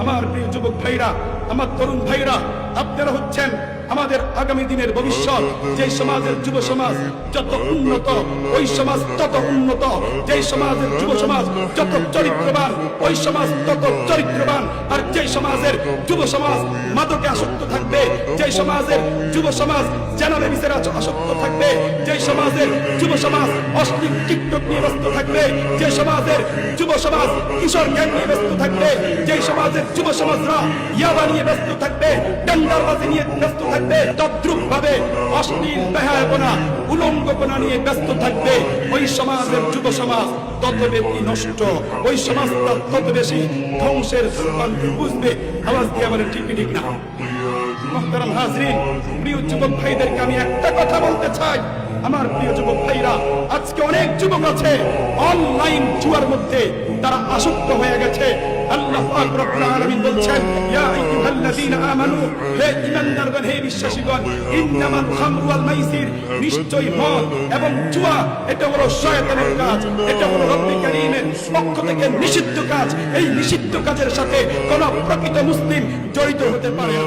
আমার প্রিয় যুবক ভাইরা, আমার তরুণ ভাইরা, আপনারা হচ্ছেন আমাদের আগামী দিনের ভবিষ্যৎ। যে সমাজের যুব সমাজ যত উন্নত, ওই সমাজ তত উন্নত। যে সমাজের যুব সমাজ যত চরিত্রবান, ওই সমাজ তত চরিত্রবান। আর যে সমাজের যুব সমাজ মাদকে আসক্ত থাকবে, যে সমাজের যুব সমাজ জানালে বিচারে আসক্ত থাকবে, যে সমাজের যুব সমাজ অশ্লীল টিকটক নিয়ে ব্যস্ত থাকবে, যে সমাজের যুব সমাজ কিশোর গ্যাং নিয়ে ব্যস্ত থাকবে, যে সমাজের যুব সমাজরা ইয়াবা নিয়ে ব্যস্ত থাকবে, টেন্ডারবাজি নিয়ে ব্যস্ত থাকবে, তদ্রুপ ভাবে অশ্লীল বেহায়াপনা, উলঙ্গপনা নিয়ে ব্যস্ত থাকবে, ওই সমাজের যুব সমাজ তত বেশি নষ্ট, ওই সমাজটা তত বেশি ধ্বংসের সন্ধান বুঝবে। আওয়াজ দিয়ে বলে ঠিক ঠিক না? মুহতারাম হাজরিন, প্রিয় যুবক ভাইদেরকে আমি একটা কথা বলতে চাই। আমার প্রিয় যুবক ভাইরা, আজকে অনেক যুবক আছে অনলাইন জুয়ার মধ্যে তারা আসক্ত হয়ে গেছে। আল্লাহ পাক রব্বুল আলামিন বলছেন, ইয়া আইয়ুহাল্লাযীনা আমানু, হে ঈমানদারগণ, হে বিশ্বাসীগণ, ইন্নামাল খামরু ওয়াল মাইসির, নিশ্চয়ই মদ এবং জুয়া এটা হলো শয়তানের কাজ, এটা হলো রব্বুল কারীমের পক্ষ থেকে নিষিদ্ধ কাজ। এই নিষিদ্ধ কাজের সাথে কোন প্রকৃত মুসলিম জড়িত হতে পারে না।